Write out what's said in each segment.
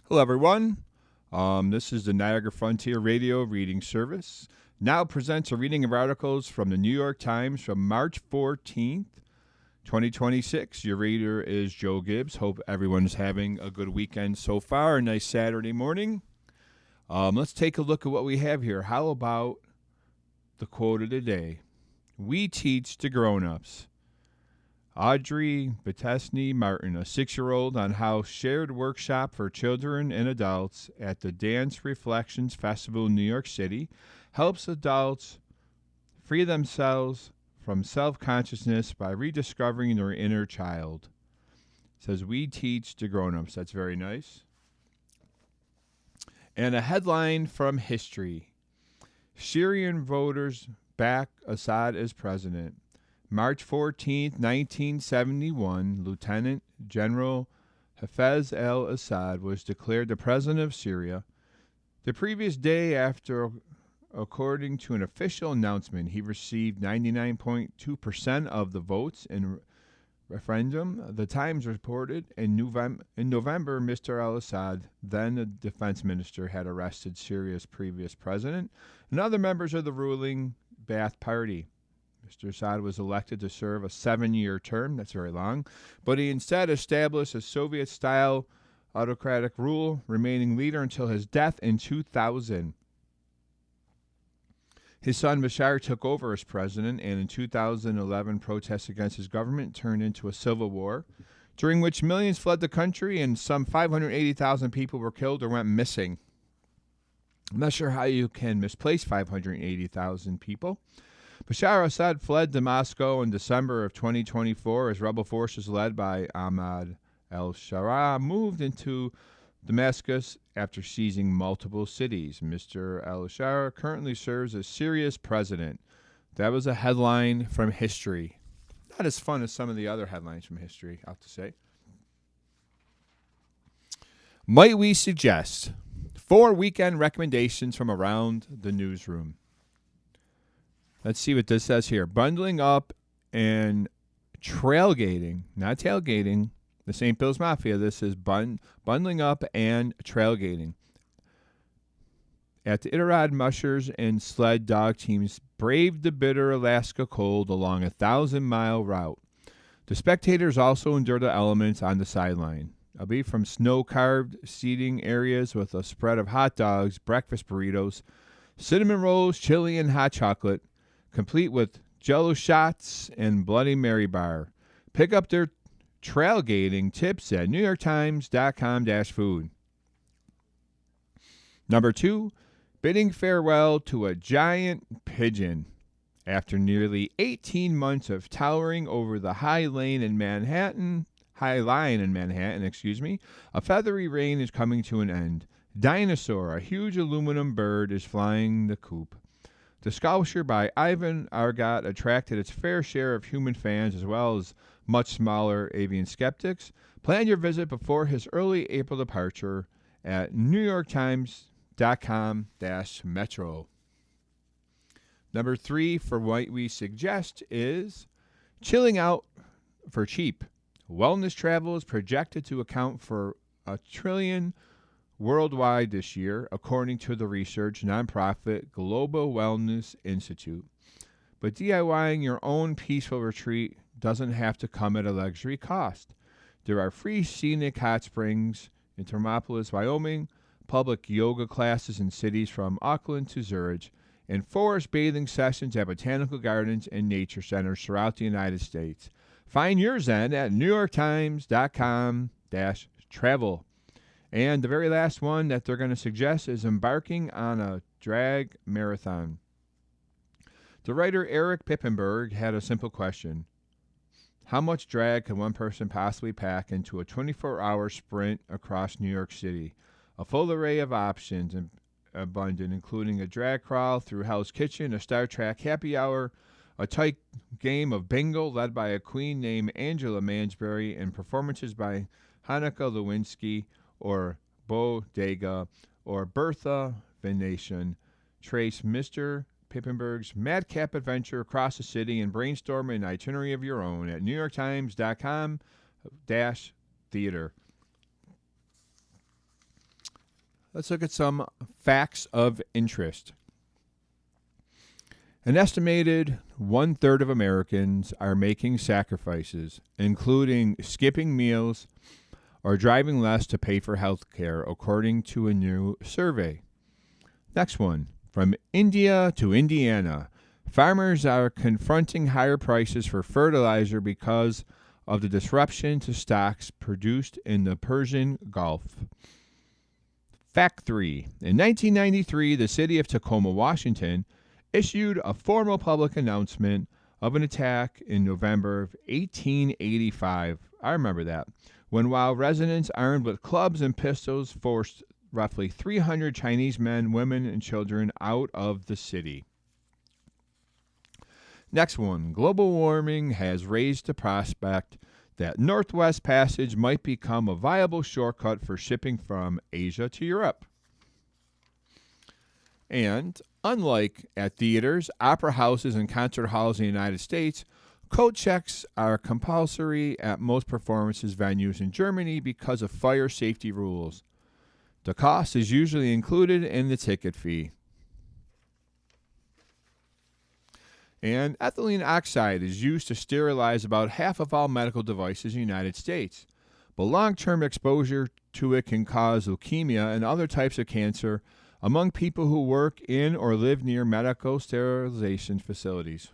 Hello, everyone. This is the Niagara Frontier Radio Reading Service. Now presents a reading of articles from the New York Times from March 14th, 2026. Your reader is Joe Gibbs. Hope everyone's having a good weekend so far. A nice Saturday morning. Let's take a look at what we have here. How about the quote of the day? We teach the grown-ups. Audrey Betesny Martin, a 6-year-old on how shared workshop for children and adults at the Dance Reflections Festival in New York City, helps adults free themselves from self-consciousness by rediscovering their inner child. It says, we teach the grown-ups. That's very nice. And a headline from history. Syrian voters back Assad as president. March 14, 1971, Lieutenant General Hafez al-Assad was declared the president of Syria. The previous day after, according to an official announcement, he received 99.2% of the votes in referendum. The Times reported in November, Mr. al-Assad, then the defense minister, had arrested Syria's previous president and other members of the ruling Ba'ath Party. Mr. Assad was elected to serve a 7-year term. That's very long. But he instead established a Soviet-style autocratic rule, remaining leader until his death in 2000. His son Bashar took over as president, and in 2011, protests against his government turned into a civil war, during which millions fled the country and some 580,000 people were killed or went missing. I'm not sure how you can misplace 580,000 people. Bashar Assad fled to Moscow in December of 2024 as rebel forces led by Ahmad al-Sharaa moved into Damascus after seizing multiple cities. Mr. al-Sharaa currently serves as Syria's president. That was a headline from history. Not as fun as some of the other headlines from history, I have to say. Might we suggest 4 weekend recommendations from around the newsroom? Let's see what this says here. Bundling up and trailgating, not tailgating. The St. Bill's Mafia. This is bundling up and trailgating. At the Iditarod, mushers and sled dog teams braved the bitter Alaska cold along a 1,000-mile route. The spectators also endured the elements on the sideline. Albeit from snow-carved seating areas with a spread of hot dogs, breakfast burritos, cinnamon rolls, chili, and hot chocolate, complete with Jell-O shots and Bloody Mary bar. Pick up their trailgating tips at NewYorkTimes.com/food. Number 2, bidding farewell to a giant pigeon. After nearly 18 months of towering over the High Line in Manhattan, a feathery reign is coming to an end. Dinosaur, a huge aluminum bird, is flying the coop. The sculpture by Ivan Argot attracted its fair share of human fans as well as much smaller avian skeptics. Plan your visit before his early April departure at NewYorkTimes.com/metro. Number 3 for what we suggest is chilling out for cheap. Wellness travel is projected to account for $1 trillion worldwide this year, according to the research nonprofit Global Wellness Institute. But DIYing your own peaceful retreat doesn't have to come at a luxury cost. There are free scenic hot springs in Thermopolis, Wyoming, public yoga classes in cities from Auckland to Zurich, and forest bathing sessions at botanical gardens and nature centers throughout the United States. Find yours then at NewYorkTimes.com/travel. And the very last one that they're going to suggest is embarking on a drag marathon. The writer Eric Pippenberg had a simple question. How much drag can one person possibly pack into a 24-hour sprint across New York City? A full array of options abundant, including a drag crawl through Hell's Kitchen, a Star Trek happy hour, a tight game of bingo led by a queen named Angela Mansbury, and performances by Hanukkah Lewinsky, or Bodega, or Bertha Venetian. Trace Mr. Pippenberg's madcap adventure across the city and brainstorm an itinerary of your own at NewYorkTimes.com/theater. Let's look at some facts of interest. An estimated 1/3 of Americans are making sacrifices, including skipping meals or driving less to pay for health care, according to a new survey. Next one. From India to Indiana, farmers are confronting higher prices for fertilizer because of the disruption to stocks produced in the Persian Gulf. Fact 3. In 1993, the city of Tacoma, Washington, issued a formal public announcement of an attack in November of 1885. I remember that. When while residents armed with clubs and pistols forced roughly 300 Chinese men, women, and children out of the city. Next one. Global warming has raised the prospect that Northwest Passage might become a viable shortcut for shipping from Asia to Europe. And unlike at theaters, opera houses, and concert halls in the United States, coat checks are compulsory at most performances venues in Germany because of fire safety rules. The cost is usually included in the ticket fee. And ethylene oxide is used to sterilize about half of all medical devices in the United States. But long-term exposure to it can cause leukemia and other types of cancer among people who work in or live near medical sterilization facilities.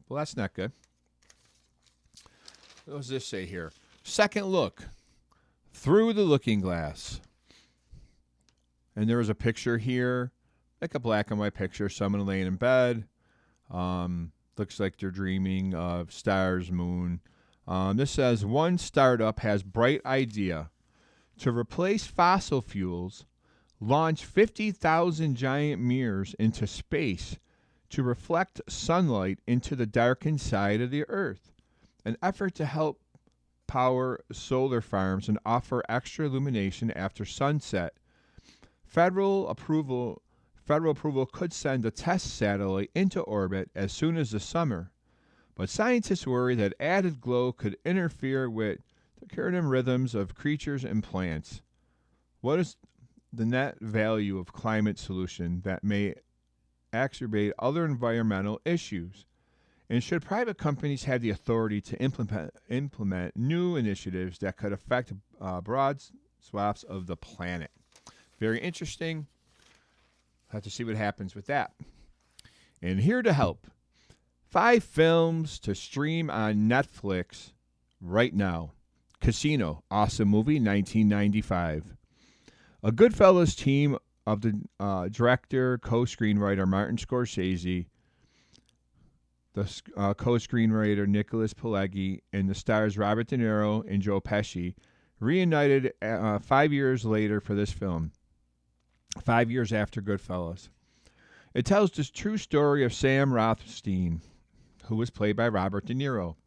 Well, that's not good. What does this say here? Second look through the looking glass. And there was a picture here, like a black and white picture, someone laying in bed. Looks like they're dreaming of stars, moon. This says, one startup has bright idea to replace fossil fuels, launch 50,000 giant mirrors into space to reflect sunlight into the darkened side of the Earth. An effort to help power solar farms and offer extra illumination after sunset. Federal approval could send a test satellite into orbit as soon as the summer, but scientists worry that added glow could interfere with the circadian rhythms of creatures and plants. What is the net value of climate solution that may exacerbate other environmental issues? And should private companies have the authority to implement new initiatives that could affect broad swaths of the planet? Very interesting. Have to see what happens with that. And here to help, 5 films to stream on Netflix right now. Casino, awesome movie, 1995. A Goodfellas team of the director, co-screenwriter Martin Scorsese, the co-screenwriter Nicholas Pileggi, and the stars Robert De Niro and Joe Pesci reunited 5 years later for this film. 5 years after Goodfellas. It tells the true story of Sam Rothstein, who was played by Robert De Niro.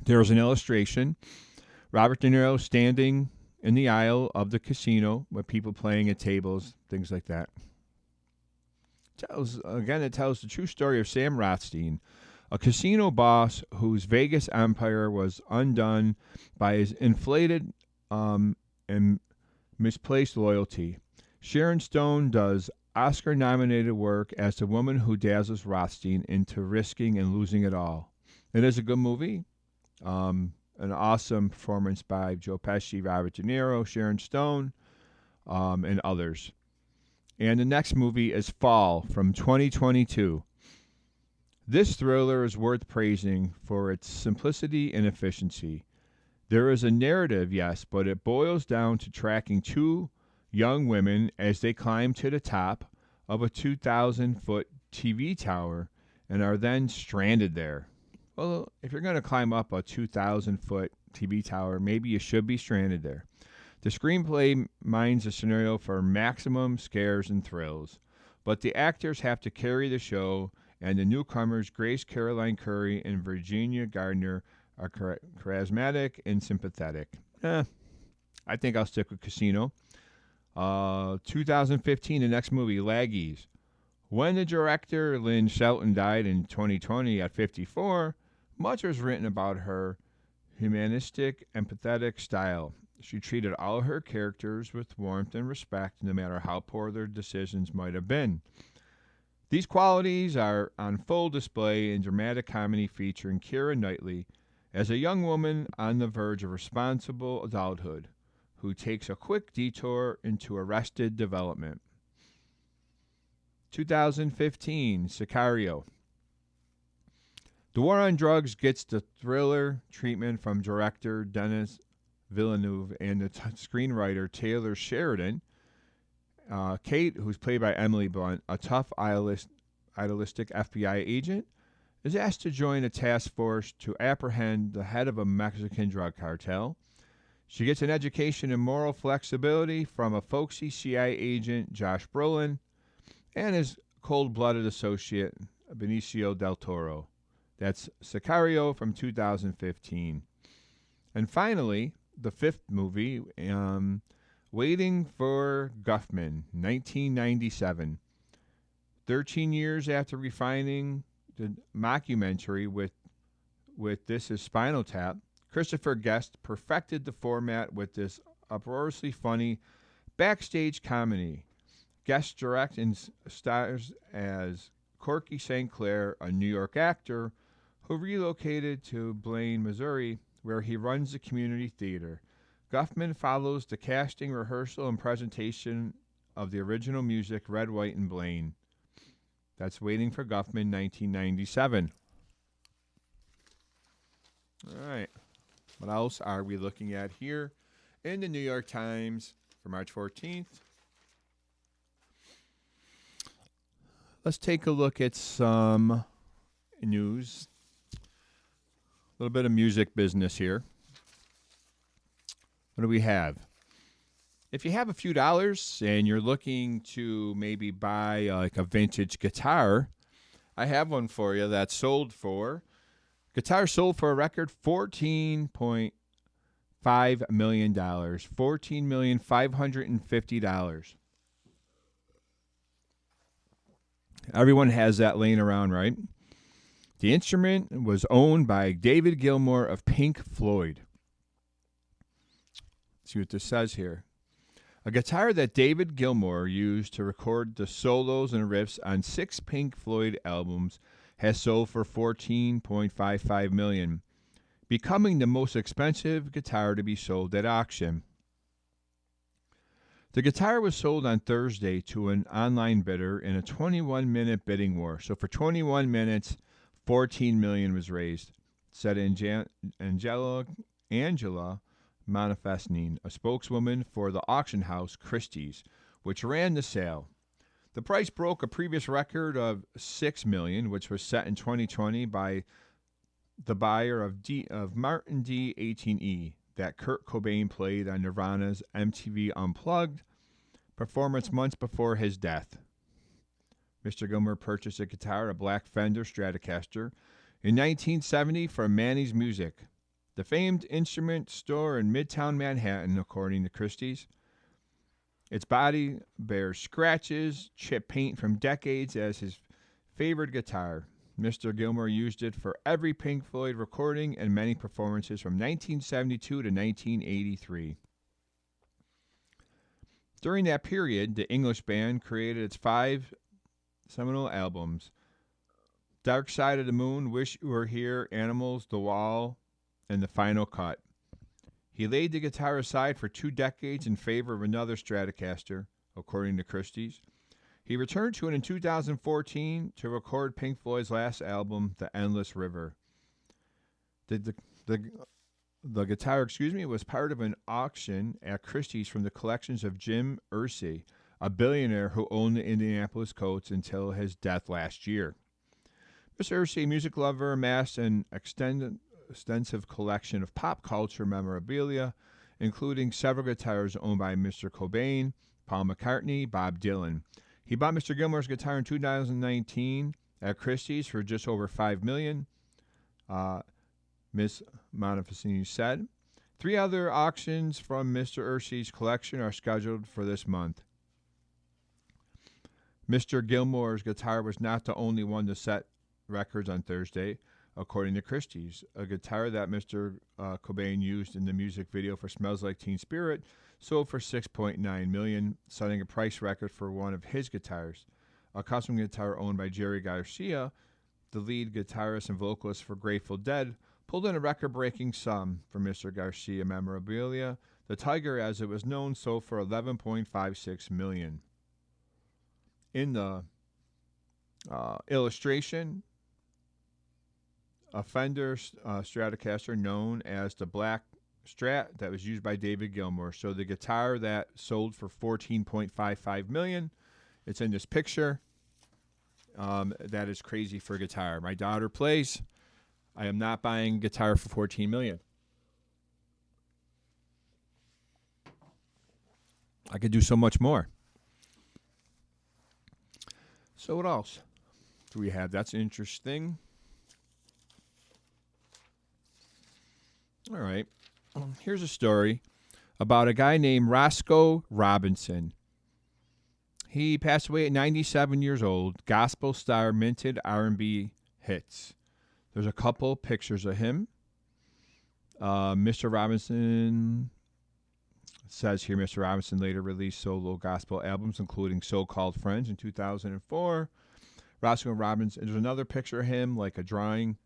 There is an illustration. Robert De Niro standing in the aisle of the casino with people playing at tables, things like that. It tells the true story of Sam Rothstein, a casino boss whose Vegas empire was undone by his inflated and misplaced loyalty. Sharon Stone does Oscar-nominated work as the woman who dazzles Rothstein into risking and losing it all. It is a good movie. An awesome performance by Joe Pesci, Robert De Niro, Sharon Stone, and others. And the next movie is Fall from 2022. This thriller is worth praising for its simplicity and efficiency. There is a narrative, yes, but it boils down to tracking 2 young women as they climb to the top of a 2,000-foot TV tower and are then stranded there. Well, if you're going to climb up a 2,000-foot TV tower, maybe you should be stranded there. The screenplay mines a scenario for maximum scares and thrills, but the actors have to carry the show, and the newcomers, Grace Caroline Curry and Virginia Gardner, are charismatic and sympathetic. I think I'll stick with Casino. 2015, the next movie, Laggies. When the director, Lynn Shelton, died in 2020 at 54, much was written about her humanistic, empathetic style. she treated all her characters with warmth and respect, no matter how poor their decisions might have been. These qualities are on full display in dramatic comedy featuring Keira Knightley as a young woman on the verge of responsible adulthood who takes a quick detour into Arrested Development. 2015, Sicario. The War on Drugs gets the thriller treatment from director Denis Villeneuve and the screenwriter Taylor Sheridan. Kate, who's played by Emily Blunt, a tough, idealistic FBI agent, is asked to join a task force to apprehend the head of a Mexican drug cartel. She gets an education in moral flexibility from a folksy CIA agent, Josh Brolin, and his cold-blooded associate, Benicio del Toro. That's Sicario from 2015. And finally, the fifth movie, Waiting for Guffman, 1997. 13 years after refining the mockumentary with This Is Spinal Tap, Christopher Guest perfected the format with this uproariously funny backstage comedy. Guest directs and stars as Corky St. Clair, a New York actor who relocated to Blaine, Missouri, where he runs the community theater. Guffman follows the casting, rehearsal, and presentation of the original music Red, White, and Blaine. That's Waiting for Guffman, 1997. All right. What else are we looking at here in the New York Times for March 14th? Let's take a look at some news. A little bit of music business here. What do we have? If you have a few dollars and you're looking to maybe buy like a vintage guitar, I have one for you that sold for. Guitar sold for a record $14.5 million. $14,550,000. Everyone has that laying around, right? The instrument was owned by David Gilmour of Pink Floyd. Let's see what this says here. A guitar that David Gilmour used to record the solos and riffs on 6 Pink Floyd albums has sold for $14.55 million, becoming the most expensive guitar to be sold at auction. The guitar was sold on Thursday to an online bidder in a 21-minute bidding war. So for 21 minutes, $14 million was raised, said Angela Manifestine, a spokeswoman for the auction house Christie's, which ran the sale. The price broke a previous record of $6 million, which was set in 2020 by the buyer of Martin D18E that Kurt Cobain played on Nirvana's MTV Unplugged performance months before his death. Mr. Gilmour purchased a guitar, a black Fender Stratocaster, in 1970 from Manny's Music, the famed instrument store in Midtown Manhattan, according to Christie's. Its body bears scratches, chipped paint from decades as his favorite guitar. Mr. Gilmour used it for every Pink Floyd recording and many performances from 1972 to 1983. During that period, the English band created its 5 seminal albums: Dark Side of the Moon, Wish You Were Here, Animals, The Wall, and The Final Cut. He laid the guitar aside for 2 decades in favor of another Stratocaster, according to Christie's. He returned to it in 2014 to record Pink Floyd's last album, The Endless River. The guitar, was part of an auction at Christie's from the collections of Jim Irsay, a billionaire who owned the Indianapolis Colts until his death last year. Mr. Irsay, a music lover, amassed an extensive collection of pop culture memorabilia, including several guitars owned by Mr. Cobain, Paul McCartney, Bob Dylan. He bought Mr. Gilmour's guitar in 2019 at Christie's for just over $5 million, Ms. Manifestini said. 3 other auctions from Mr. Irsay's collection are scheduled for this month. Mr. Gilmour's guitar was not the only one to set records on Thursday. according to Christie's. A guitar that Mr. Cobain used in the music video for "Smells Like Teen Spirit" sold for $6.9 million, setting a price record for one of his guitars. A custom guitar owned by Jerry Garcia, the lead guitarist and vocalist for Grateful Dead, pulled in a record-breaking sum for Mr. Garcia memorabilia. The Tiger, as it was known, sold for $11.56 million. In the illustration, a Fender Stratocaster known as the Black Strat that was used by David Gilmour. So the guitar that sold for $14.55 million, it's in this picture. That is crazy for a guitar. My daughter plays. I am not buying a guitar for $14 million. I could do so much more. So what else do we have? That's interesting. All right. Here's a story about a guy named Roscoe Robinson. He passed away at 97 years old. Gospel star, minted R&B hits. There's a couple pictures of him. Mr. Robinson says here, Mr. Robinson later released solo gospel albums, including So-Called Friends in 2004. Roscoe Robinson, there's another picture of him, like a drawing.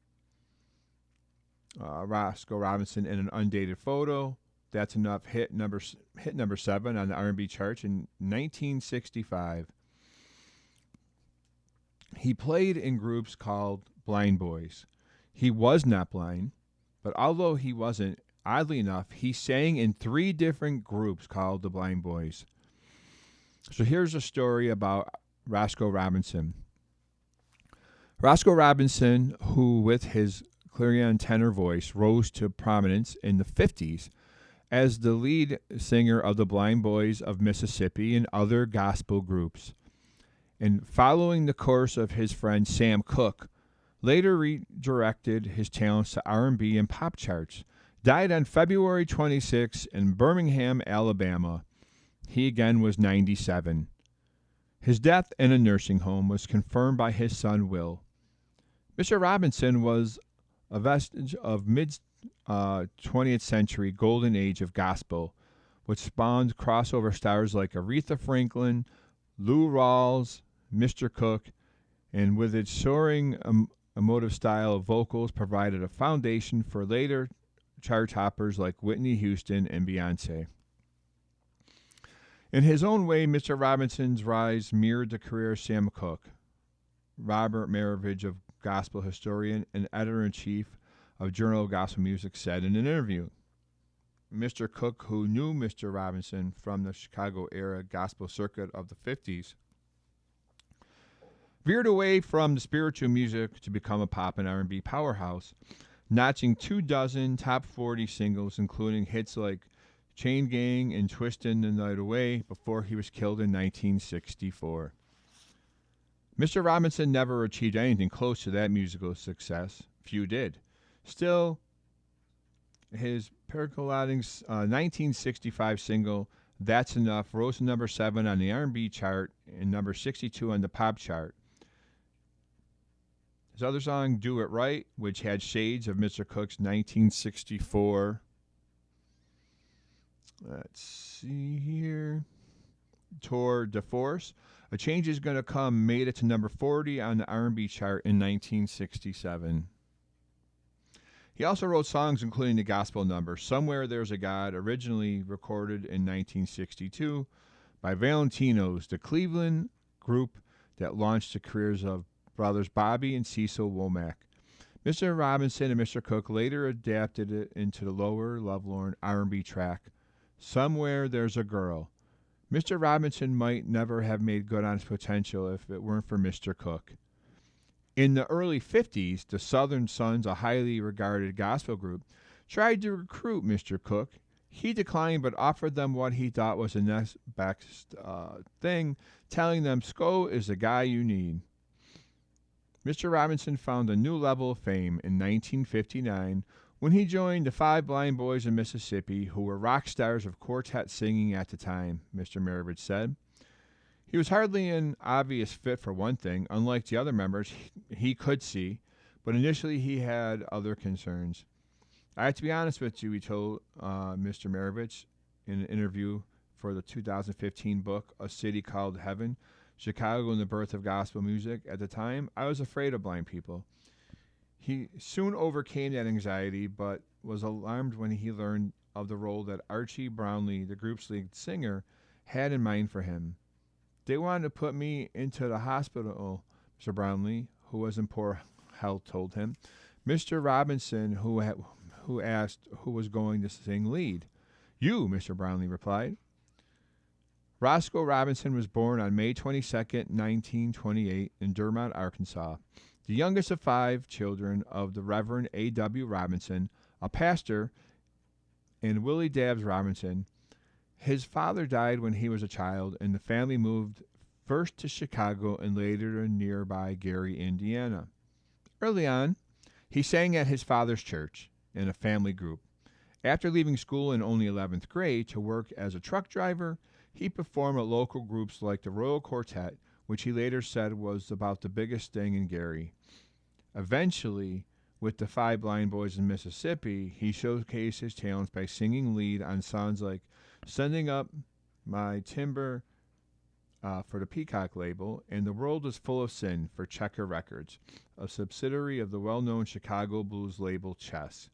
Roscoe Robinson in an undated photo. That's enough. Hit number 7 on the R&B charts in 1965. He played in groups called Blind Boys. He was not blind, but although he wasn't, oddly enough, he sang in 3 different groups called the Blind Boys. So here's a story about Roscoe Robinson. Roscoe Robinson, who with his clarion tenor voice rose to prominence in the 50s as the lead singer of the Blind Boys of Mississippi and other gospel groups, and following the course of his friend Sam Cooke, later redirected his talents to R&B and pop charts. Died on February 26 in Birmingham, Alabama. He again was 97. His death in a nursing home was confirmed by his son Will. Mr. Robinson was a vestige of mid-20th century golden age of gospel, which spawned crossover stars like Aretha Franklin, Lou Rawls, Mr. Cooke, and with its soaring emotive style of vocals provided a foundation for later chart toppers like Whitney Houston and Beyonce. In his own way, Mr. Robinson's rise mirrored the career of Sam Cooke. Robert Maravich, of gospel historian and editor-in-chief of Journal of Gospel Music, said in an interview, Mr. Cooke, who knew Mr. Robinson from the Chicago-era gospel circuit of the 50s, veered away from the spiritual music to become a pop and R&B powerhouse, notching 24 top 40 singles, including hits like Chain Gang and Twistin' the Night Away, before he was killed in 1964. Mr. Robinson never achieved anything close to that musical success. Few did. Still, his percolating 1965 single, That's Enough, rose to number 7 on the R&B chart and number 62 on the pop chart. His other song, Do It Right, which had shades of Mr. Cooke's 1964. Let's see here. Tour de Force. A Change Is Gonna Come made it to number 40 on the R&B chart in 1967. He also wrote songs including the gospel number Somewhere There's a God, originally recorded in 1962 by Valentinos, the Cleveland group that launched the careers of brothers Bobby and Cecil Womack. Mr. Robinson and Mr. Cooke later adapted it into the lower lovelorn R&B track, Somewhere There's a Girl. Mr. Robinson might never have made good on his potential if it weren't for Mr. Cooke. In the early 50s, the Southern Sons, a highly regarded gospel group, tried to recruit Mr. Cooke. He declined but offered them what he thought was the next best thing, telling them, Sco is the guy you need. Mr. Robinson found a new level of fame in 1959 when he joined the 5 Blind Boys of Mississippi, who were rock stars of quartet singing at the time, Mr. Maravich said. He was hardly an obvious fit for one thing. Unlike the other members, he could see, but initially he had other concerns. I have to be honest with you, he told Mr. Maravich in an interview for the 2015 book, A City Called Heaven, Chicago and the Birth of Gospel Music. At the time, I was afraid of blind people. He soon overcame that anxiety, but was alarmed when he learned of the role that Archie Brownlee, the group's lead singer, had in mind for him. They wanted to put me into the hospital, Mr. Brownlee, who was in poor health, told him. Mr. Robinson, who asked who was going to sing lead. You, Mr. Brownlee replied. Roscoe Robinson was born on May 22, 1928, in Dermot, Arkansas, the youngest of 5 children of the Reverend A.W. Robinson, a pastor, and Willie Dabbs Robinson. His father died when he was a child, and the family moved first to Chicago and later to nearby Gary, Indiana. Early on, he sang at his father's church in a family group. After leaving school in only 11th grade to work as a truck driver, he performed at local groups like the Royal Quartet, which he later said was about the biggest thing in Gary. Eventually, with the 5 Blind Boys in Mississippi, he showcased his talents by singing lead on songs like Sending Up My Timber for the Peacock label and The World Is Full of Sin for Checker Records, a subsidiary of the well-known Chicago blues label Chess.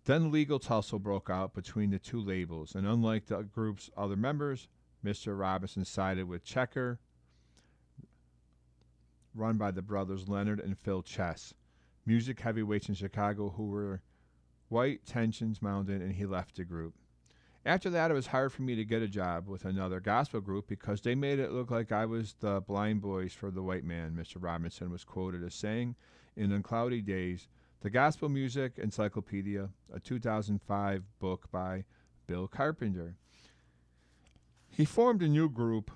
Then legal tussle broke out between the 2 labels, and unlike the group's other members, Mr. Robinson sided with Checker, run by the brothers Leonard and Phil Chess, music heavyweights in Chicago who were white. Tensions mounted, and he left the group. After that, it was hard for me to get a job with another gospel group because they made it look like I was the blind boys for the white man, Mr. Robinson was quoted as saying in Uncloudy Days, The Gospel Music Encyclopedia, a 2005 book by Bill Carpenter. He formed a new group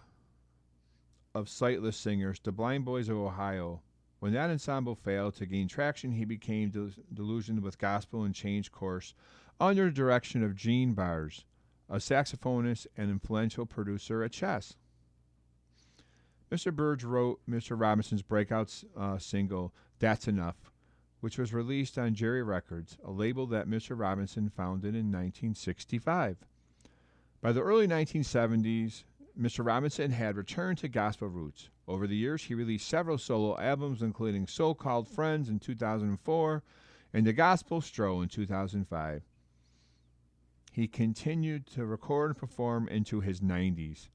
of sightless singers, the Blind Boys of Ohio. When that ensemble failed to gain traction, he became disillusioned with gospel and changed course under the direction of Gene Bars, a saxophonist and influential producer at Chess. Mr. Burge wrote Mr. Robinson's breakout single, That's Enough, which was released on Jerry Records, a label that Mr. Robinson founded in 1965. By the early 1970s, Mr. Robinson had returned to gospel roots. Over the years, he released several solo albums, including So-Called Friends in 2004 and The Gospel Stroll in 2005. He continued to record and perform into his 90s.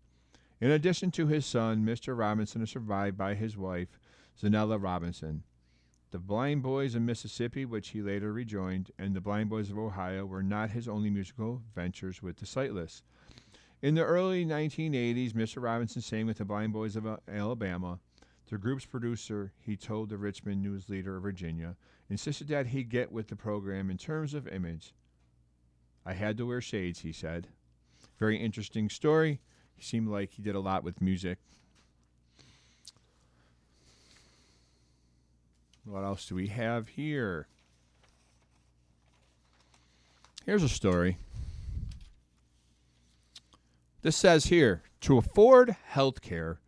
In addition to his son, Mr. Robinson is survived by his wife, Zanella Robinson. The Blind Boys of Mississippi, which he later rejoined, and the Blind Boys of Ohio were not his only musical ventures with the sightless. In the early 1980s, Mr. Robinson sang with the Blind Boys of Alabama. The group's producer, he told the Richmond News Leader of Virginia, insisted that he get with the program in terms of image. I had to wear shades, he said. Very interesting story. He seemed like he did a lot with music. What else do we have here? Here's a story. This says here, to afford health care,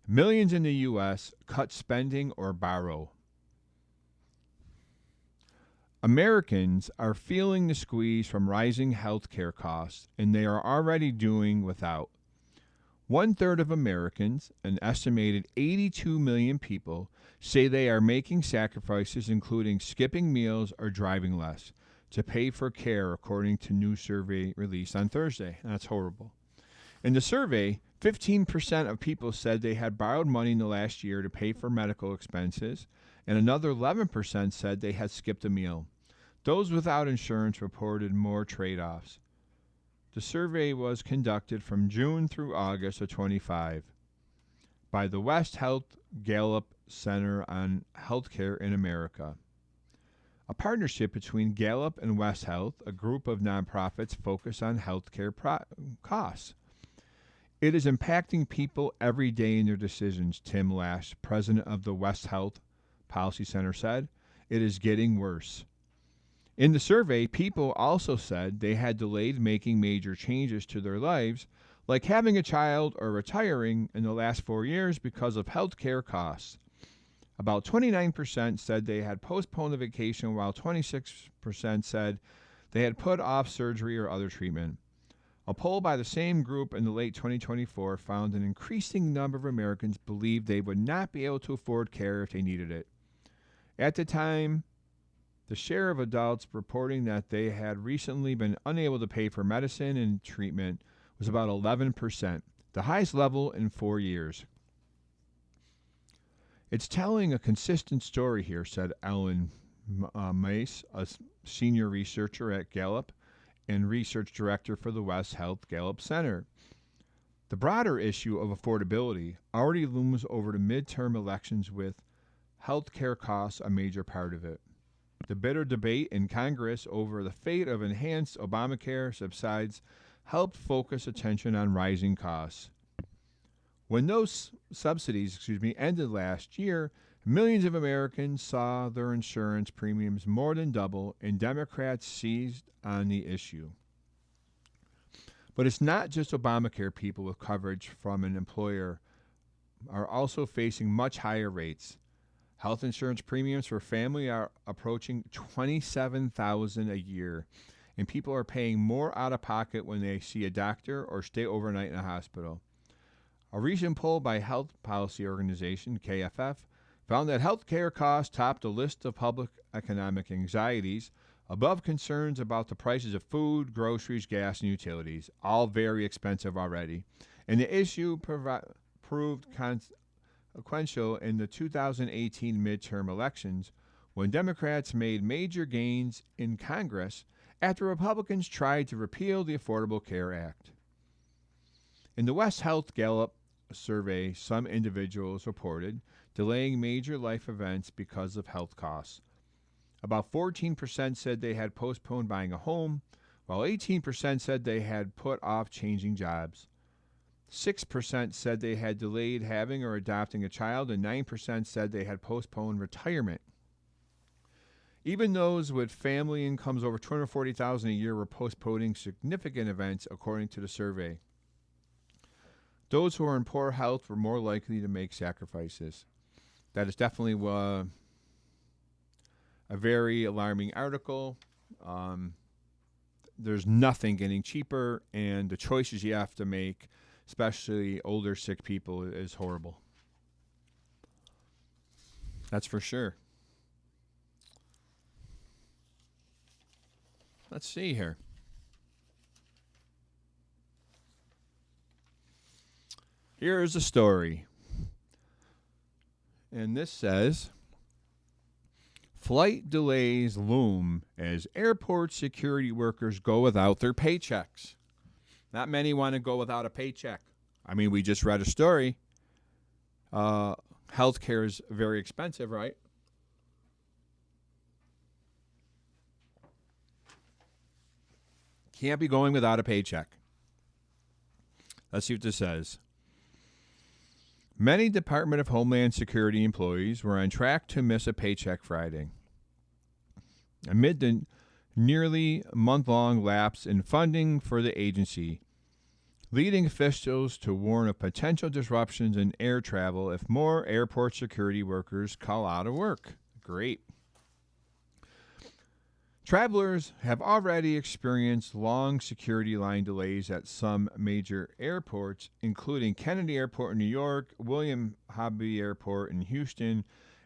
millions in the U.S. cut spending or borrow. Americans are feeling the squeeze from rising health care costs, and they are already doing without. 1/3 of Americans, an estimated 82 million people, say they are making sacrifices, including skipping meals or driving less, to pay for care, according to a new survey released on Thursday. That's horrible. In the survey, 15% of people said they had borrowed money in the last year to pay for medical expenses, and another 11% said they had skipped a meal. Those without insurance reported more trade-offs. The survey was conducted from June through August of 25 by the West Health Gallup Center on Healthcare in America, a partnership between Gallup and West Health, a group of nonprofits focused on healthcare costs. It is impacting people every day in their decisions, Tim Lash, president of the West Health Policy Center, said. It is getting worse. In the survey, people also said they had delayed making major changes to their lives, like having a child or retiring in the last 4 years because of health care costs. About 29% said they had postponed a vacation, while 26% said they had put off surgery or other treatment. A poll by the same group in the late 2024 found an increasing number of Americans believed they would not be able to afford care if they needed it. At the time, the share of adults reporting that they had recently been unable to pay for medicine and treatment was about 11%, the highest level in 4 years. It's telling a consistent story here, said Ellen Mace, a senior researcher at Gallup and research director for the West Health Gallup Center. The broader issue of affordability already looms over the midterm elections, with health care costs a major part of it. The bitter debate in Congress over the fate of enhanced Obamacare subsidies helped focus attention on rising costs. When those subsidies ended last year, millions of Americans saw their insurance premiums more than double, and Democrats seized on the issue. But it's not just Obamacare. People with coverage from an employer are also facing much higher rates. Health insurance premiums for family are approaching $27,000 a year, and people are paying more out of pocket when they see a doctor or stay overnight in a hospital. A recent poll by health policy organization KFF found that health care costs topped a list of public economic anxieties, above concerns about the prices of food, groceries, gas, and utilities, all very expensive already. And the issue proved consequential in the 2018 midterm elections, when Democrats made major gains in Congress after Republicans tried to repeal the Affordable Care Act. In the West Health Gallup survey, some individuals reported delaying major life events because of health costs. About 14% said they had postponed buying a home, while 18% said they had put off changing jobs. 6% said they had delayed having or adopting a child, and 9% said they had postponed retirement. Even those with family incomes over $240,000 a year were postponing significant events, according to the survey. Those who are in poor health were more likely to make sacrifices. That is definitely a very alarming article. There's nothing getting cheaper, and the choices you have to make, especially older, sick people, is horrible. That's for sure. Let's see here. Here's a story. And this says, flight delays loom as airport security workers go without their paychecks. Not many want to go without a paycheck. I mean, we just read a story. Healthcare is very expensive, right? Can't be going without a paycheck. Let's see what this says. Many Department of Homeland Security employees were on track to miss a paycheck Friday, amid the nearly month-long lapse in funding for the agency, leading officials to warn of potential disruptions in air travel if more airport security workers call out of work. Great. Travelers have already experienced long security line delays at some major airports, including Kennedy Airport in New York, William Hobby Airport in Houston,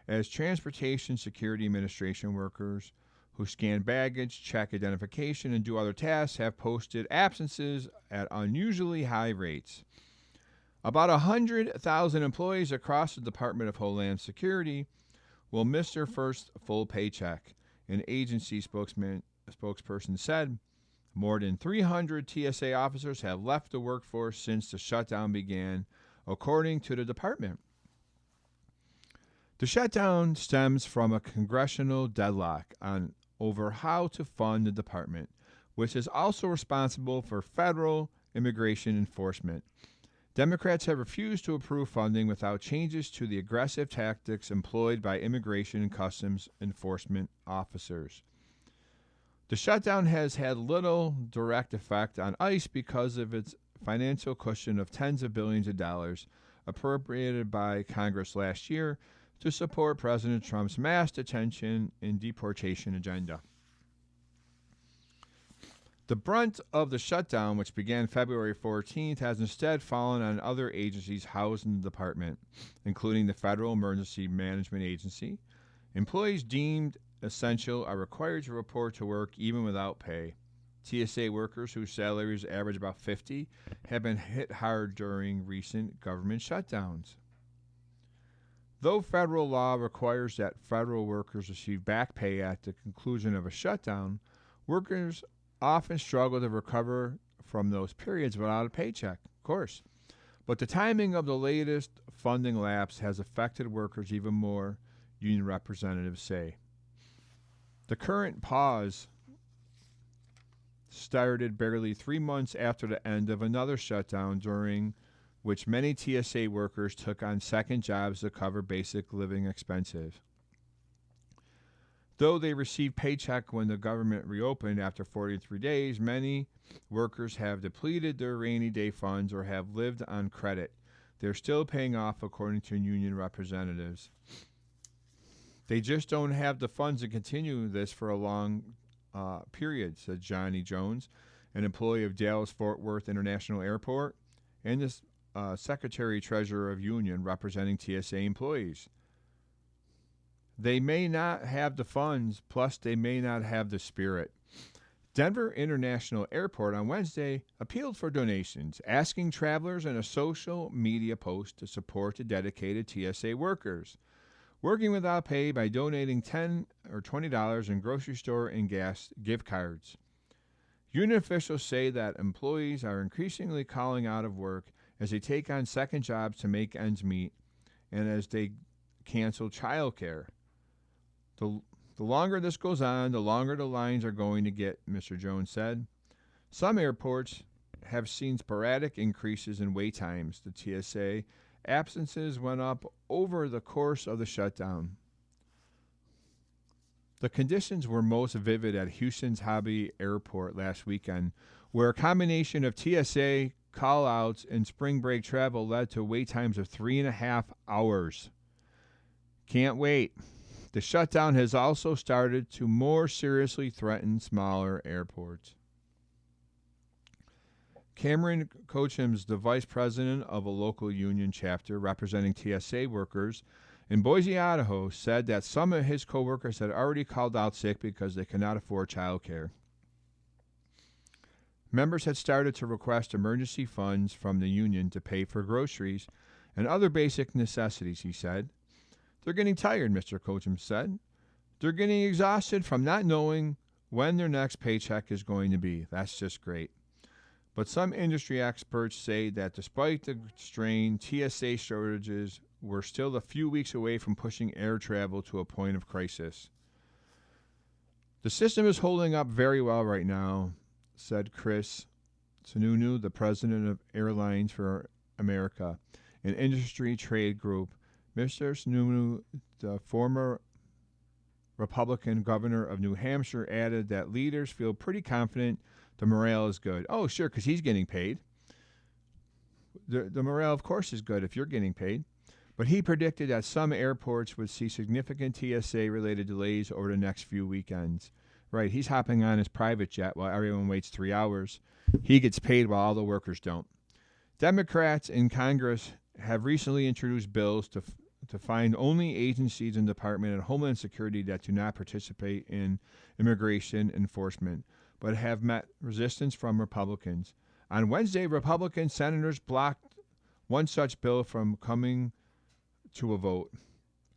as Transportation Security Administration workers who scan baggage, check identification, and do other tasks have posted absences at unusually high rates. About 100,000 employees across the Department of Homeland Security will miss their first full paycheck, an agency spokesperson said. More than 300 TSA officers have left the workforce since the shutdown began, according to the department. The shutdown stems from a congressional deadlock over how to fund the department, which is also responsible for federal immigration enforcement. Democrats have refused to approve funding without changes to the aggressive tactics employed by immigration and customs enforcement officers. The shutdown has had little direct effect on ICE because of its financial cushion of tens of billions of dollars appropriated by Congress last year to support President Trump's mass detention and deportation agenda. The brunt of the shutdown, which began February 14th, has instead fallen on other agencies housed in the department, including the Federal Emergency Management Agency. Employees deemed essential are required to report to work even without pay. TSA workers whose salaries average about $50 have been hit hard during recent government shutdowns. Though federal law requires that federal workers receive back pay at the conclusion of a shutdown, workers often struggle to recover from those periods without a paycheck, of course. But the timing of the latest funding lapse has affected workers even more, union representatives say. The current pause started barely 3 months after the end of another shutdown during which many TSA workers took on second jobs to cover basic living expenses. Though they received paycheck when the government reopened after 43 days, many workers have depleted their rainy day funds or have lived on credit. They're still paying off, according to union representatives. They just don't have the funds to continue this for a long period, said Johnny Jones, an employee of Dallas-Fort Worth International Airport and the Secretary-Treasurer of Union representing TSA employees. They may not have the funds, plus they may not have the spirit. Denver International Airport on Wednesday appealed for donations, asking travelers in a social media post to support the dedicated TSA workers, working without pay by donating $10 or $20 in grocery store and gas gift cards. Union officials say that employees are increasingly calling out of work as they take on second jobs to make ends meet and as they cancel childcare. The longer this goes on, the longer the lines are going to get, Mr. Jones said. Some airports have seen sporadic increases in wait times. The TSA absences went up over the course of the shutdown. The conditions were most vivid at Houston's Hobby Airport last weekend, where a combination of TSA call-outs and spring break travel led to wait times of 3.5 hours. Can't wait. The shutdown has also started to more seriously threaten smaller airports. Cameron Cochim's the vice president of a local union chapter representing TSA workers in Boise, Idaho, said that some of his coworkers had already called out sick because they cannot afford child care. Members had started to request emergency funds from the union to pay for groceries and other basic necessities, he said. They're getting tired, Mr. Cochim said. They're getting exhausted from not knowing when their next paycheck is going to be. That's just great. But some industry experts say that despite the strain, TSA shortages were still a few weeks away from pushing air travel to a point of crisis. The system is holding up very well right now, said Chris Sununu, the president of Airlines for America, an industry trade group. Mr. Sununu, the former Republican governor of New Hampshire, added that leaders feel pretty confident the morale is good. Oh, sure, because he's getting paid. The morale, of course, is good if you're getting paid. But he predicted that some airports would see significant TSA-related delays over the next few weekends. Right, he's hopping on his private jet while everyone waits 3 hours. He gets paid while all the workers don't. Democrats in Congress have recently introduced bills to find only agencies and Department of Homeland Security that do not participate in immigration enforcement, but have met resistance from Republicans. On Wednesday, Republican senators blocked one such bill from coming to a vote.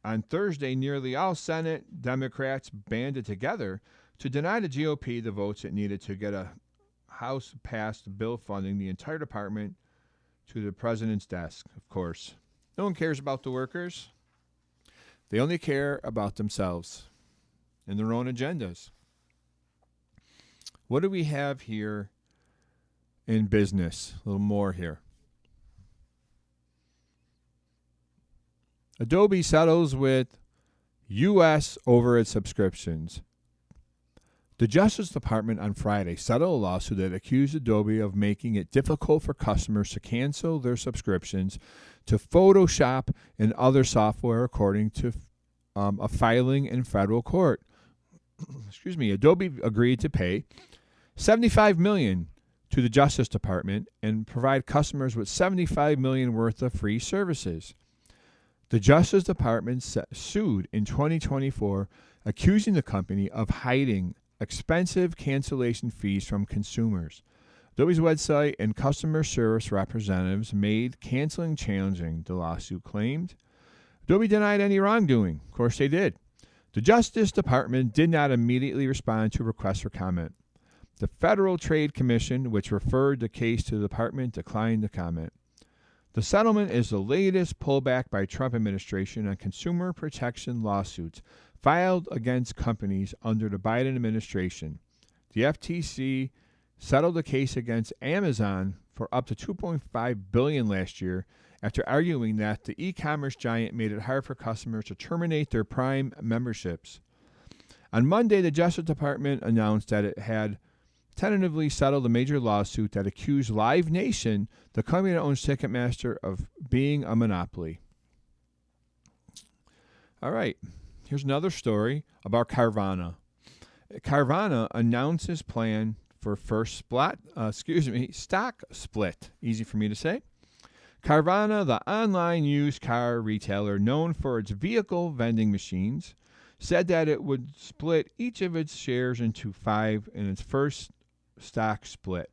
On Thursday, nearly all Senate Democrats banded together to deny the GOP the votes it needed to get a House-passed bill funding the entire department to the president's desk, of course. No one cares about the workers. They only care about themselves and their own agendas. What do we have here in business? A little more here. Adobe settles with U.S. over its subscriptions. The Justice Department on Friday settled a lawsuit that accused Adobe of making it difficult for customers to cancel their subscriptions to Photoshop and other software, according to a filing in federal court. Excuse me. Adobe agreed to pay $75 million to the Justice Department and provide customers with $75 million worth of free services. The Justice Department sued in 2024, accusing the company of hiding expensive cancellation fees from consumers. Adobe's website and customer service representatives made canceling challenging, the lawsuit claimed. Adobe denied any wrongdoing. Of course they did. The Justice Department did not immediately respond to requests for comment. The Federal Trade Commission, which referred the case to the department, declined to comment. The settlement is the latest pullback by Trump administration on consumer protection lawsuits filed against companies under the Biden administration. The FTC settled a case against Amazon for up to $2.5 billion last year after arguing that the e-commerce giant made it hard for customers to terminate their Prime memberships. On Monday, the Justice Department announced that it had tentatively settled a major lawsuit that accused Live Nation, the company that owns Ticketmaster, of being a monopoly. All right. Here's another story about Carvana. Carvana announces plan for first stock split. Easy for me to say. Carvana, the online used car retailer known for its vehicle vending machines, said that it would split each of its shares into 5 in its first stock split.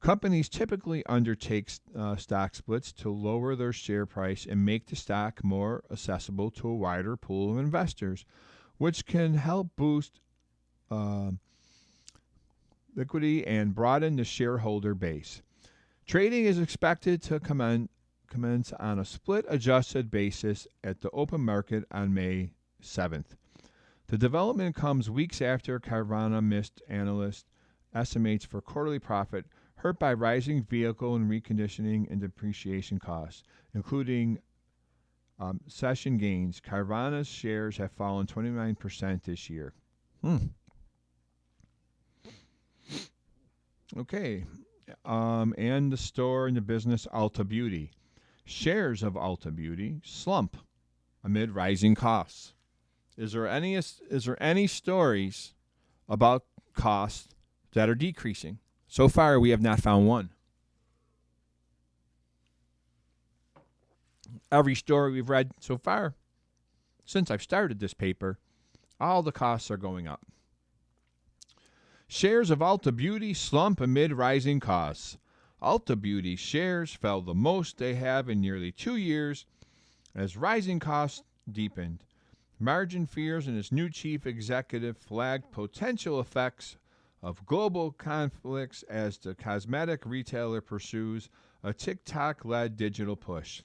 Companies typically undertake stock splits to lower their share price and make the stock more accessible to a wider pool of investors, which can help boost liquidity and broaden the shareholder base. Trading is expected to commence on a split-adjusted basis at the open market on May 7th. The development comes weeks after Carvana missed analyst estimates for quarterly profit, hurt by rising vehicle and reconditioning and depreciation costs, including session gains. Carvana's shares have fallen 29% this year. Okay. And the store and the business Ulta Beauty. Shares of Ulta Beauty slump amid rising costs. Is there any stories about costs that are decreasing? So far, we have not found one. Every story we've read so far, since I've started this paper, all the costs are going up. Shares of Ulta Beauty slump amid rising costs. Ulta Beauty shares fell the most they have in nearly 2 years as rising costs deepened. Margin fears and its new chief executive flagged potential effects of global conflicts as the cosmetic retailer pursues a TikTok-led digital push.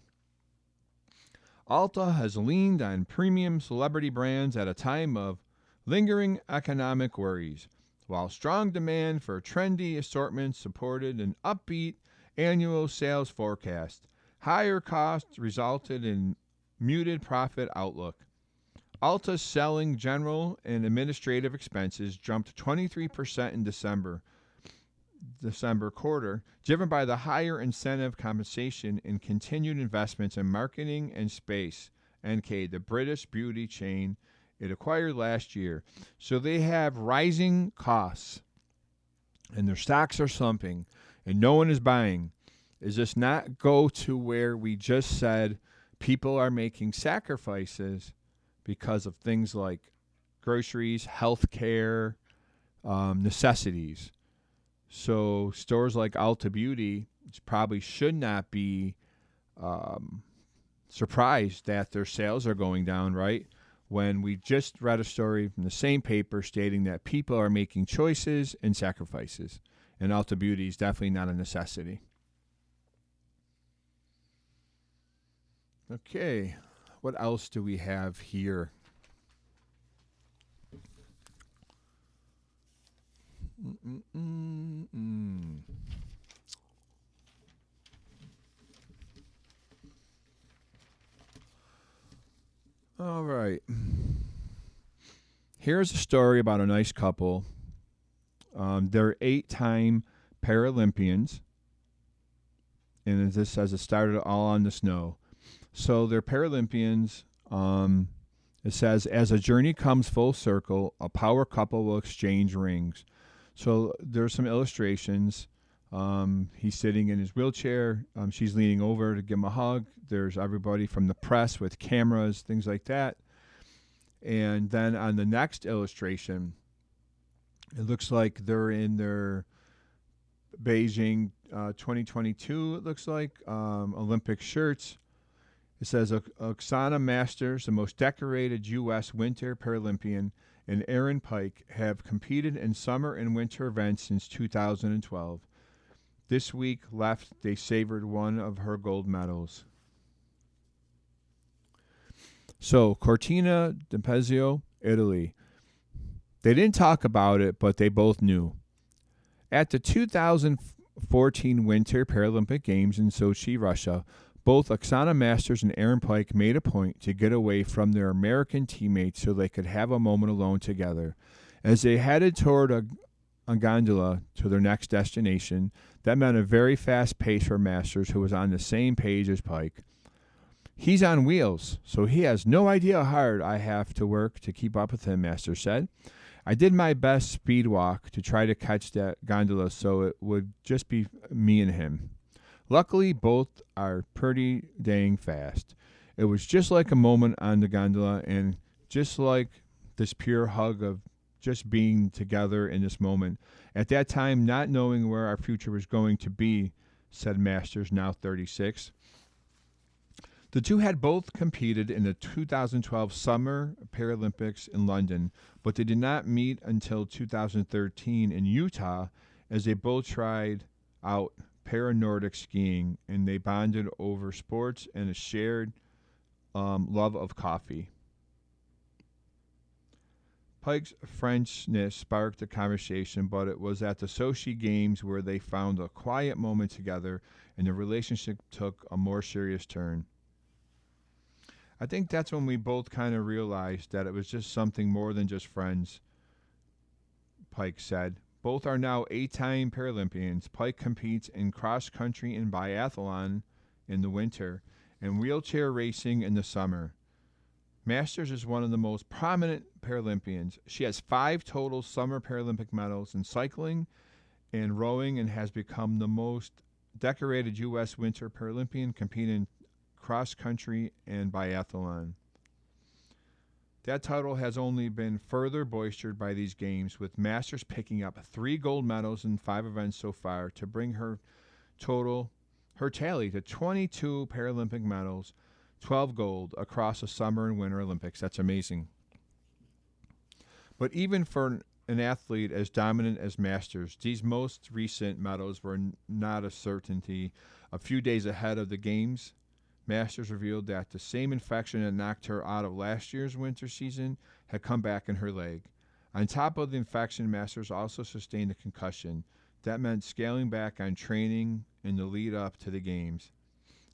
Ulta has leaned on premium celebrity brands at a time of lingering economic worries, while strong demand for trendy assortments supported an upbeat annual sales forecast. Higher costs resulted in muted profit outlook. Ulta's selling, general, and administrative expenses jumped 23% in December quarter, driven by the higher incentive compensation and continued investments in marketing and Space NK, the British beauty chain it acquired last year. So they have rising costs, and their stocks are slumping, and no one is buying. Is this not go to where we just said people are making sacrifices because of things like groceries, health care, necessities? So stores like Ulta Beauty probably should not be surprised that their sales are going down, right? When we just read a story from the same paper stating that people are making choices and sacrifices. And Ulta Beauty is definitely not a necessity. Okay, what else do we have here? All right. Here's a story about a nice couple They're 8-time Paralympians, and as this says, it started all on the snow. So they're Paralympians. It says, as a journey comes full circle, a power couple will exchange rings. So there's some illustrations. He's sitting in his wheelchair. She's leaning over to give him a hug. There's everybody from the press with cameras, things like that. And then on the next illustration, it looks like they're in their Beijing 2022, it looks like, Olympic shirts. It says Oksana Masters, the most decorated U.S. Winter Paralympian, and Erin Pike have competed in summer and winter events since 2012. This week left, they savored one of her gold medals. So, Cortina d'Ampezzo, Italy. They didn't talk about it, but they both knew. At the 2014 Winter Paralympic Games in Sochi, Russia, both Oksana Masters and Erin Pike made a point to get away from their American teammates so they could have a moment alone together. As they headed toward a gondola to their next destination, that meant a very fast pace for Masters, who was on the same page as Pike. He's on wheels, so he has no idea how hard I have to work to keep up with him, Masters said. I did my best speed walk to try to catch that gondola so it would just be me and him. Luckily, both are pretty dang fast. It was just like a moment on the gondola and just like this pure hug of just being together in this moment. At that time, not knowing where our future was going to be, said Masters, now 36. The two had both competed in the 2012 Summer Paralympics in London, but they did not meet until 2013 in Utah as they both tried out para-Nordic skiing, and they bonded over sports and a shared love of coffee. Pike's Frenchness sparked the conversation, but it was at the Sochi Games where they found a quiet moment together and the relationship took a more serious turn. I think that's when we both kind of realized that it was just something more than just friends, Pike said. Both are now 8-time Paralympians. Pike competes in cross-country and biathlon in the winter and wheelchair racing in the summer. Masters is one of the most prominent Paralympians. She has 5 total Summer Paralympic medals in cycling and rowing and has become the most decorated U.S. Winter Paralympian competing in cross-country and biathlon. That title has only been further bolstered by these games, with Masters picking up 3 gold medals in 5 events so far to bring her tally to 22 Paralympic medals, 12 gold across the Summer and Winter Olympics. That's amazing. But even for an athlete as dominant as Masters, these most recent medals were not a certainty. A few days ahead of the games, Masters revealed that the same infection that knocked her out of last year's winter season had come back in her leg. On top of the infection, Masters also sustained a concussion. That meant scaling back on training in the lead up to the games.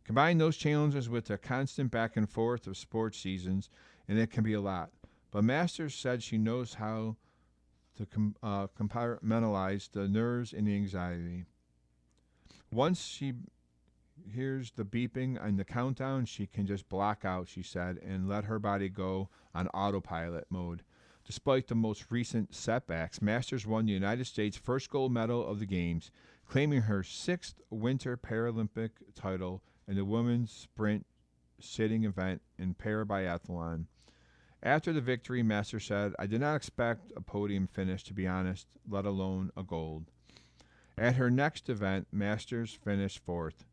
Combine those challenges with the constant back and forth of sports seasons, and it can be a lot. But Masters said she knows how to compartmentalize the nerves and the anxiety. Once she hears the beeping and the countdown, she can just block out, she said, and let her body go on autopilot mode. Despite the most recent setbacks, Masters won the United States' first gold medal of the Games, claiming her 6th Winter Paralympic title in the women's sprint sitting event in para-biathlon. After the victory, Masters said, I did not expect a podium finish, to be honest, let alone a gold. At her next event, Masters finished 4th.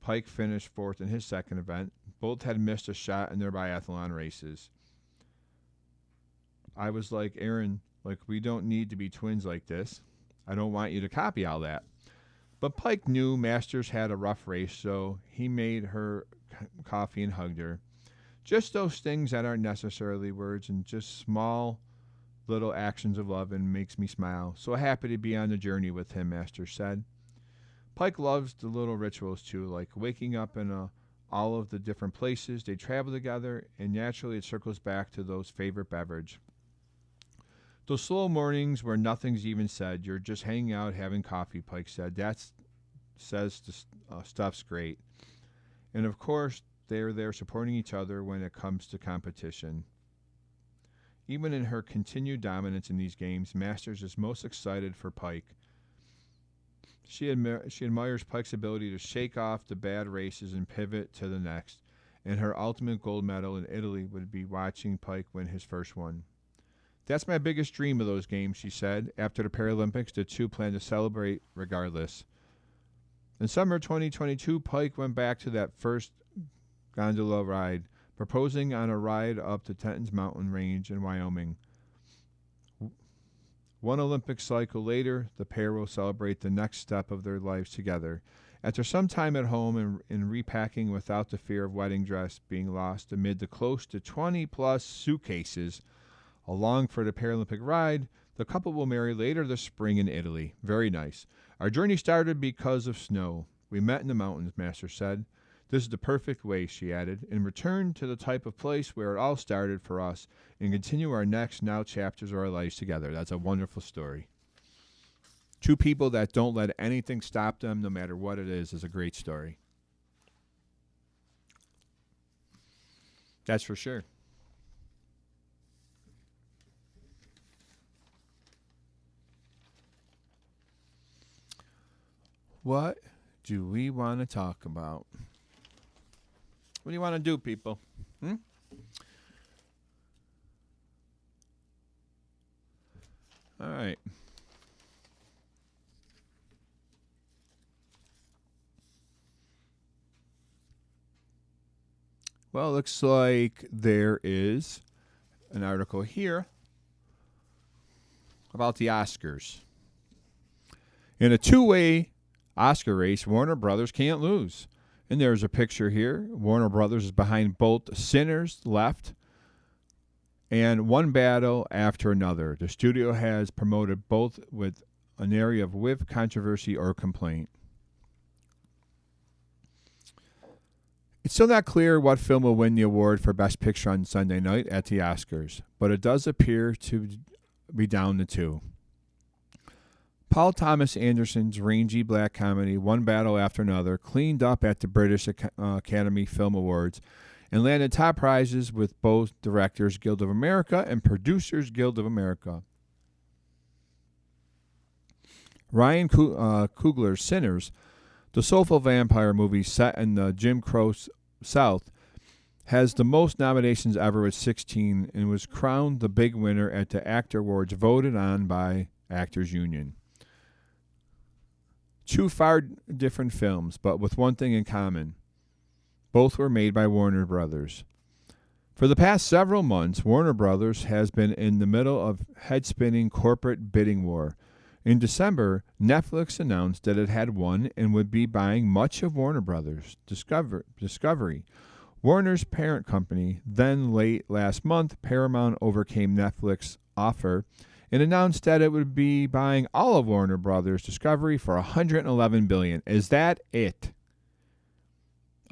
Pike finished 4th in his second event. Both had missed a shot in their biathlon races. I was like, Erin, we don't need to be twins like this. I don't want you to copy all that. But Pike knew Masters had a rough race, so he made her coffee and hugged her. Just those things that aren't necessarily words and just small little actions of love, and makes me smile. So happy to be on the journey with him, Masters said. Pike loves the little rituals too, like waking up in all of the different places they travel together, and naturally it circles back to those favorite beverage. Those slow mornings where nothing's even said, you're just hanging out having coffee, Pike said. Stuff's great. And of course, they're there supporting each other when it comes to competition. Even in her continued dominance in these games, Masters is most excited for Pike. She admires Pike's ability to shake off the bad races and pivot to the next, and her ultimate gold medal in Italy would be watching Pike win his first one. That's my biggest dream of those games, she said. After the Paralympics, the two plan to celebrate regardless. In summer 2022, Pike went back to that first gondola ride, proposing on a ride up to Teton's mountain range in Wyoming. One Olympic cycle later, the pair will celebrate the next step of their lives together. After some time at home and repacking without the fear of wedding dress being lost amid the close to 20-plus suitcases along for the Paralympic ride, the couple will marry later this spring in Italy. Very nice. Our journey started because of snow. We met in the mountains, Master said. This is the perfect way, she added, and returned to the type of place where it all started for us and continue our next now chapters of our lives together. That's a wonderful story. Two people that don't let anything stop them, no matter what it is a great story. That's for sure. What do we want to talk about? What do you want to do, people? All right. Well, it looks like there is an article here about the Oscars. In a two-way Oscar race, Warner Brothers can't lose. And there's a picture here. Warner Brothers is behind both Sinners, left, and One Battle After Another. The studio has promoted both with an area of with controversy or complaint. It's still not clear what film will win the award for Best Picture on Sunday night at the Oscars, but it does appear to be down to two. Paul Thomas Anderson's rangy black comedy One Battle After Another cleaned up at the British Academy Film Awards and landed top prizes with both Directors Guild of America and Producers Guild of America. Ryan Coogler's Sinners, the soulful vampire movie set in the Jim Crow South, has the most nominations ever with 16 and was crowned the big winner at the Actor Awards voted on by Actors Union. Two far different films, but with one thing in common. Both were made by Warner Brothers. For the past several months, Warner Brothers has been in the middle of head-spinning corporate bidding war. In December, Netflix announced that it had won and would be buying much of Warner Brothers Discovery. Warner's parent company. Then late last month, Paramount overcame Netflix's offer and announced that it would be buying all of Warner Brothers Discovery for $111 billion. Is that it?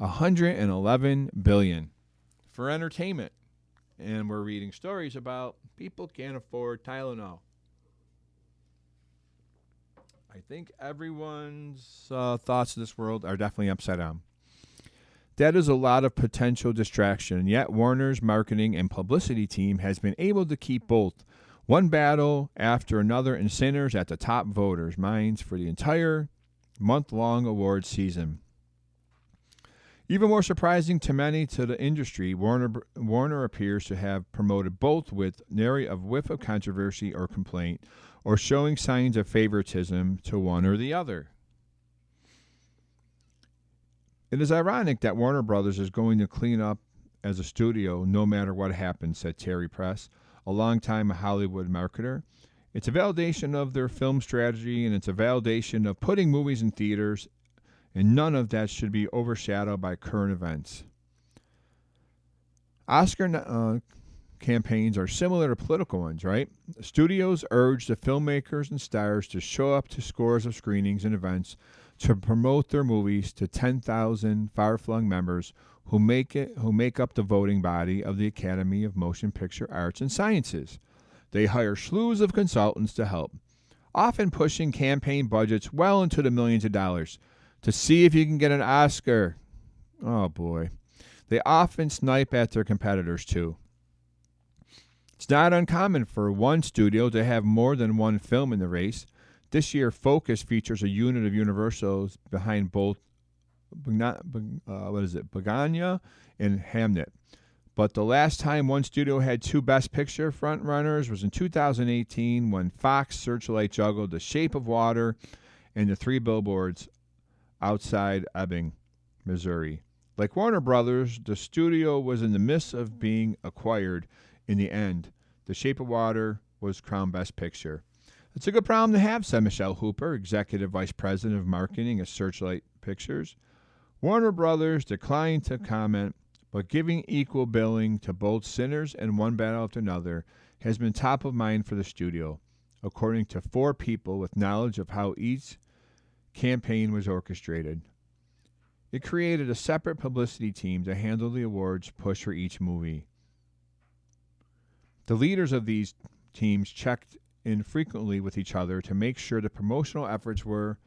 $111 billion for entertainment. And we're reading stories about people can't afford Tylenol. I think everyone's thoughts of this world are definitely upside down. That is a lot of potential distraction, yet Warner's marketing and publicity team has been able to keep both One Battle After Another and Sinners at the top voters' minds for the entire month-long award season. Even more surprising to many to the industry, Warner appears to have promoted both with nary a whiff of controversy or complaint, or showing signs of favoritism to one or the other. It is ironic that Warner Brothers is going to clean up as a studio no matter what happens, said Terry Press, a longtime Hollywood marketer. It's a validation of their film strategy, and it's a validation of putting movies in theaters, and none of that should be overshadowed by current events. Oscar campaigns are similar to political ones, right? Studios urge the filmmakers and stars to show up to scores of screenings and events to promote their movies to 10,000 far-flung members who make up the voting body of the Academy of Motion Picture Arts and Sciences. They hire slews of consultants to help, often pushing campaign budgets well into the millions of dollars to see if you can get an Oscar. Oh boy. They often snipe at their competitors too. It's not uncommon for one studio to have more than one film in the race. This year, Focus features a unit of Universal's behind both Begonia and Hamnet. But the last time one studio had two Best Picture frontrunners was in 2018 when Fox Searchlight juggled The Shape of Water and The Three Billboards Outside Ebbing, Missouri. Like Warner Brothers, the studio was in the midst of being acquired. In the end, The Shape of Water was crowned Best Picture. It's a good problem to have, said Michelle Hooper, Executive Vice President of Marketing at Searchlight Pictures. Warner Brothers declined to comment, but giving equal billing to both Sinners and One Battle After Another has been top of mind for the studio, according to 4 people with knowledge of how each campaign was orchestrated. It created a separate publicity team to handle the awards push for each movie. The leaders of these teams checked in frequently with each other to make sure the promotional efforts were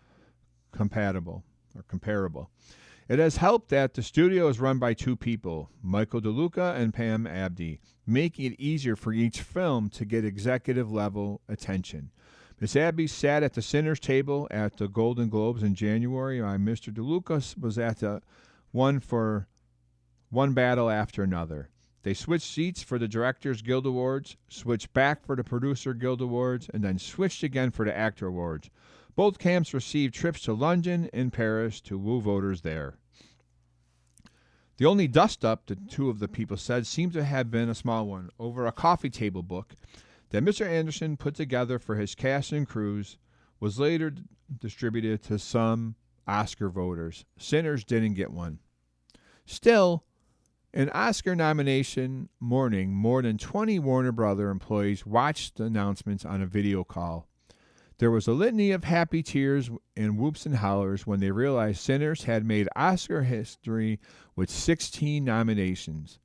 comparable. It has helped that the studio is run by 2 people, Michael DeLuca and Pam Abdi, making it easier for each film to get executive-level attention. Ms. Abdi sat at the Sinners table at the Golden Globes in January, while Mr. DeLuca was at the one for One Battle After Another. They switched seats for the Directors Guild Awards, switched back for the Producer Guild Awards, and then switched again for the Actor Awards. Both camps received trips to London and Paris to woo voters there. The only dust-up, the 2 of the people said, seemed to have been a small one, over a coffee table book that Mr. Anderson put together for his cast and crews, was later distributed to some Oscar voters. Sinners didn't get one. Still, in Oscar nomination morning, more than 20 Warner Brother employees watched the announcements on a video call. There was a litany of happy tears and whoops and hollers when they realized Sinners had made Oscar history with 16 nominations.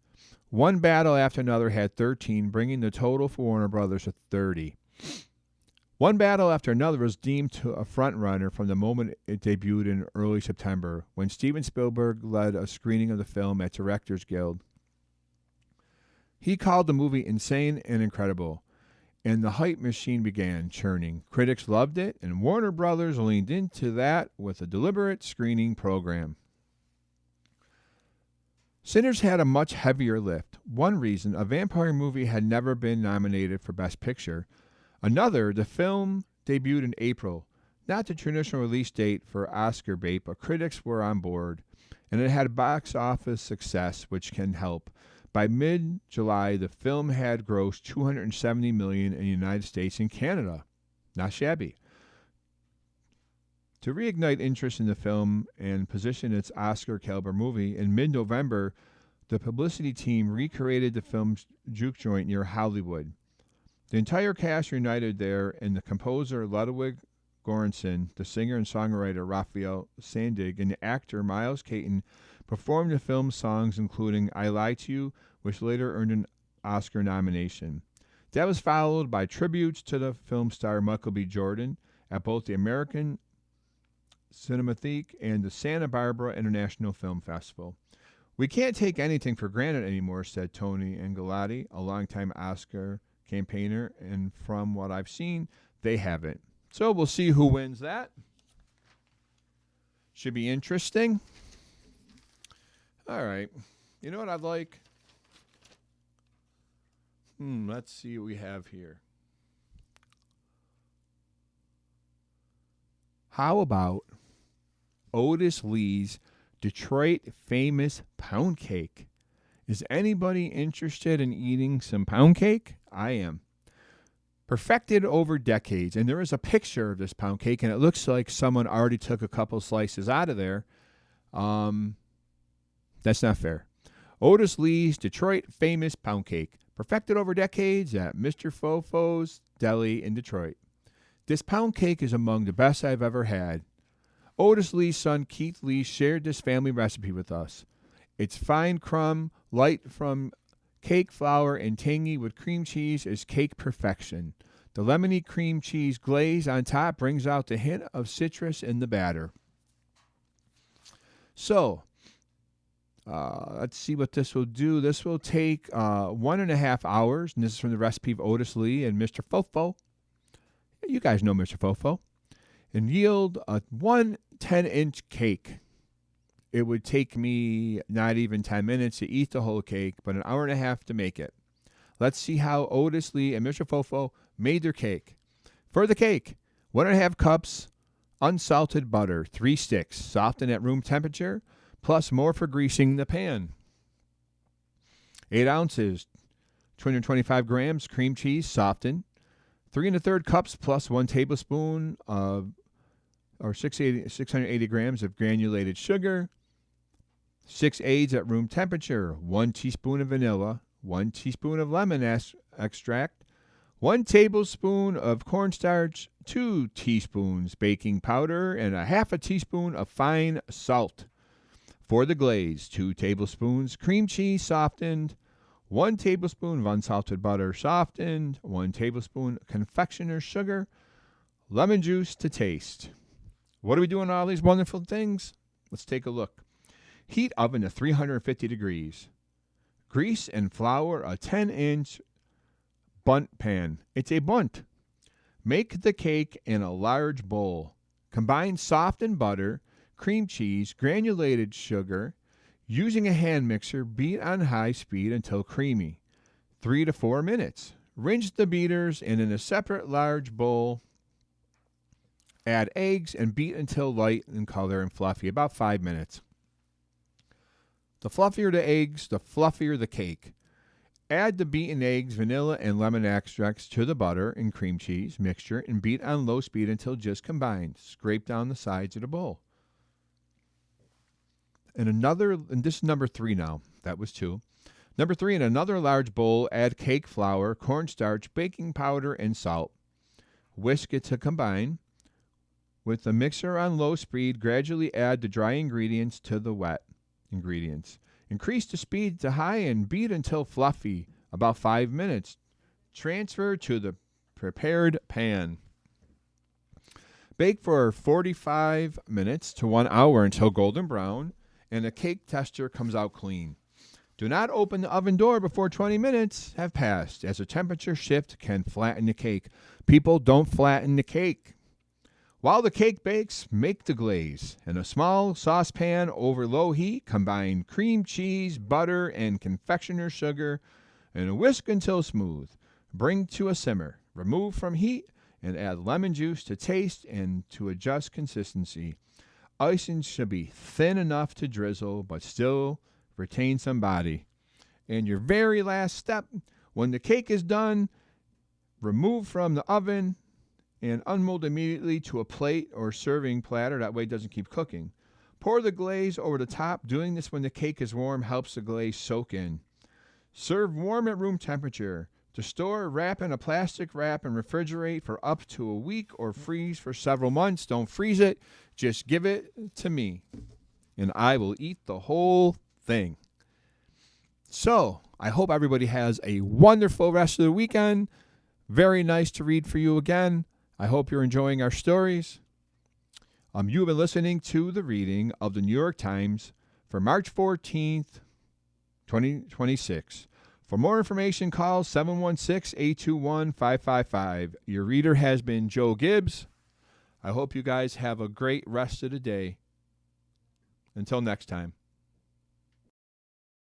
One Battle After Another had 13, bringing the total for Warner Brothers to 30. One Battle After Another was deemed a frontrunner from the moment it debuted in early September, when Steven Spielberg led a screening of the film at Directors Guild. He called the movie insane and incredible, and the hype machine began churning. Critics loved it, and Warner Brothers leaned into that with a deliberate screening program. Sinners had a much heavier lift. One reason, a vampire movie had never been nominated for Best Picture. Another, the film debuted in April, not the traditional release date for Oscar bait, but critics were on board, and it had box office success, which can help. By mid-July, the film had grossed $270 million in the United States and Canada. Not shabby. To reignite interest in the film and position its Oscar-caliber movie, in mid-November, the publicity team recreated the film's juke joint near Hollywood. The entire cast reunited there, and the composer Ludwig Göransson, the singer and songwriter Raphael Sandig, and the actor Miles Caton performed the film's songs, including I Lie to You, which later earned an Oscar nomination. That was followed by tributes to the film star Michael B. Jordan at both the American Cinematheque and the Santa Barbara International Film Festival. We can't take anything for granted anymore, said Tony Angelotti, a longtime Oscar campaigner, and from what I've seen, they haven't. So we'll see who wins that. Should be interesting. All right. You know what I'd like? Let's see what we have here. How about Otis Lee's Detroit famous pound cake? Is anybody interested in eating some pound cake? I am. Perfected over decades, and there is a picture of this pound cake, and it looks like someone already took a couple slices out of there. That's not fair. Otis Lee's Detroit famous pound cake, perfected over decades at Mr. Fofo's Deli in Detroit. This pound cake is among the best I've ever had. Otis Lee's son Keith Lee shared this family recipe with us. It's fine crumb, light from cake flour and tangy with cream cheese is cake perfection. The lemony cream cheese glaze on top brings out the hint of citrus in the batter. So, let's see what this will do. This will take 1.5 hours, and this is from the recipe of Otis Lee and Mr. Fofo. You guys know Mr. Fofo. And yield a 1 10-inch cake. It would take me not even 10 minutes to eat the whole cake, but an hour and a half to make it. Let's see how Otis Lee and Mr. Fofo made their cake. For the cake, 1.5 cups unsalted butter, 3 sticks, softened at room temperature, plus more for greasing the pan. 8 ounces, 225 grams cream cheese, softened. 3 1/3 cups plus 1 tablespoon of 680 grams of granulated sugar. 6 eggs at room temperature. 1 teaspoon of vanilla. 1 teaspoon of lemon extract. 1 tablespoon of cornstarch. 2 teaspoons baking powder and a half a teaspoon of fine salt. For the glaze, 2 tablespoons cream cheese softened, 1 tablespoon of unsalted butter softened, 1 tablespoon confectioner's sugar, lemon juice to taste. What are we doing all these wonderful things? Let's take a look. Heat oven to 350 degrees. Grease and flour a 10-inch bundt pan. It's a bundt. Make the cake in a large bowl. Combine softened butter, cream cheese, granulated sugar. Using a hand mixer, beat on high speed until creamy. 3 to 4 minutes. Rinse the beaters and in a separate large bowl. Add eggs and beat until light in color and fluffy, about 5 minutes. The fluffier the eggs, the fluffier the cake. Add the beaten eggs, vanilla, and lemon extracts to the butter and cream cheese mixture and beat on low speed until just combined. Scrape down the sides of the bowl. And this is number 3 now. That was 2. Number 3, in another large bowl, add cake flour, cornstarch, baking powder, and salt. Whisk it to combine. With the mixer on low speed, gradually add the dry ingredients to the wet ingredients. Increase the speed to high and beat until fluffy, about 5 minutes. Transfer to the prepared pan. Bake for 45 minutes to 1 hour until golden brown and the cake texture comes out clean. Do not open the oven door before 20 minutes have passed, as a temperature shift can flatten the cake. People, don't flatten the cake. While the cake bakes, make the glaze. In a small saucepan over low heat, combine cream cheese, butter, and confectioner's sugar, and whisk until smooth. Bring to a simmer. Remove from heat and add lemon juice to taste and to adjust consistency. Icing should be thin enough to drizzle, but still retain some body. And your very last step, when the cake is done, remove from the oven and unmold immediately to a plate or serving platter. That way it doesn't keep cooking. Pour the glaze over the top. Doing this when the cake is warm helps the glaze soak in. Serve warm at room temperature. To store, wrap in a plastic wrap and refrigerate for up to a week or freeze for several months. Don't freeze it. Just give it to me, and I will eat the whole thing. So, I hope everybody has a wonderful rest of the weekend. Very nice to read for you again. I hope you're enjoying our stories. You've been listening to the reading of the New York Times for March 14th, 2026. For more information, call 716-821-5555. Your reader has been Joe Gibbs. I hope you guys have a great rest of the day. Until next time.